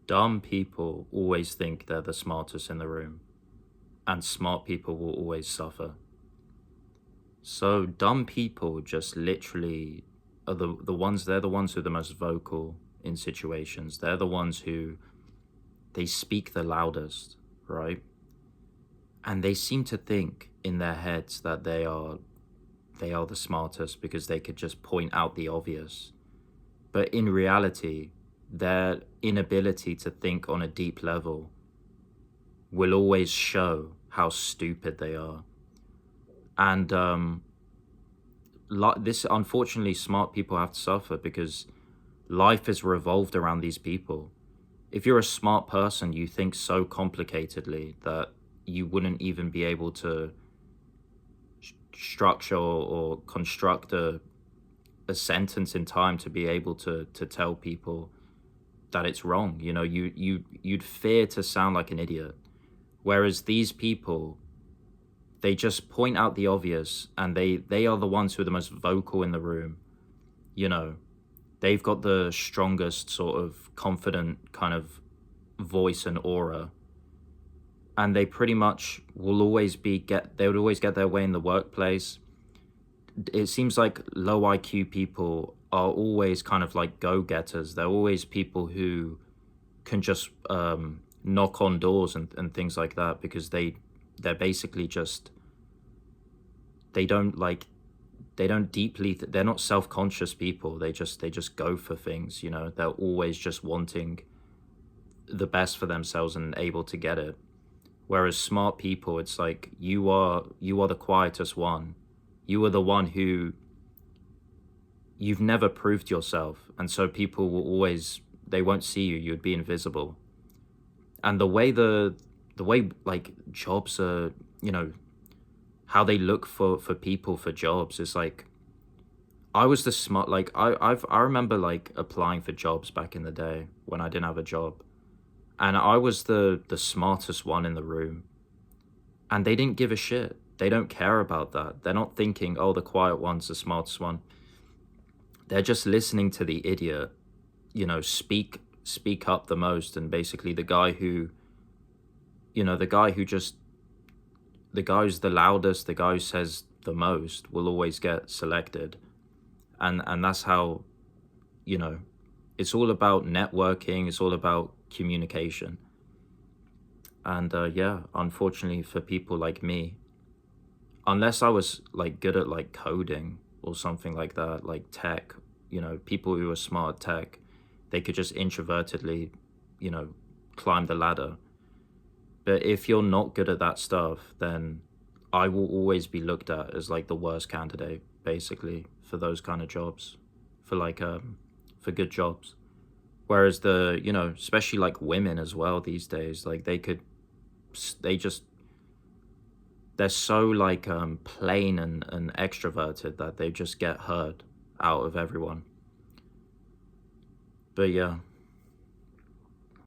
Dumb people always think they're the smartest in the room, and smart people will always suffer. So dumb people just literally are they're the ones who are the most vocal in situations. They're the ones who they speak the loudest, right? And they seem to think in their heads that they are the smartest because they could just point out the obvious. But in reality, their inability to think on a deep level will always show how stupid they are. And this, unfortunately, smart people have to suffer because life is revolved around these people. If you're a smart person, you think so complicatedly that you wouldn't even be able to structure or construct a sentence in time to be able to tell people that it's wrong. You know, you'd fear to sound like an idiot. Whereas these people, they just point out the obvious, and they are the ones who are the most vocal in the room. You know, they've got the strongest sort of confident kind of voice and aura, and they pretty much will always they would always get their way in the workplace. It seems like low IQ people are always kind of like go-getters. They're always people who can just knock on doors and things like that because they're basically just they don't like they don't they're not self-conscious people. They just go for things, you know. They're always just wanting the best for themselves and able to get it. Whereas smart people, it's like you are the quietest one. You are the one who you've never proved yourself, and so people will always they won't see you. You'd be invisible. And the way like jobs are, you know, how they look for people for jobs is like I was the smart like I remember like applying for jobs back in the day when I didn't have a job, and I was the smartest one in the room, and they didn't give a shit. They don't care about that. They're not thinking, oh, the quiet one's the smartest one. They're just listening to the idiot, you know, speak up the most, and basically the guy who, you know, the guy who's the loudest, the guy who says the most will always get selected. And that's how, you know, it's all about networking, it's all about communication. And yeah, unfortunately for people like me, unless I was like good at like coding or something like that, like tech, you know, people who are smart at tech, they could just introvertedly, you know, climb the ladder. But if you're not good at that stuff, then I will always be looked at as like the worst candidate, basically, for those kind of jobs, for like for good jobs. Whereas the, you know, especially like women as well these days, like they just they're so like plain and extroverted that they just get heard out of everyone. But yeah,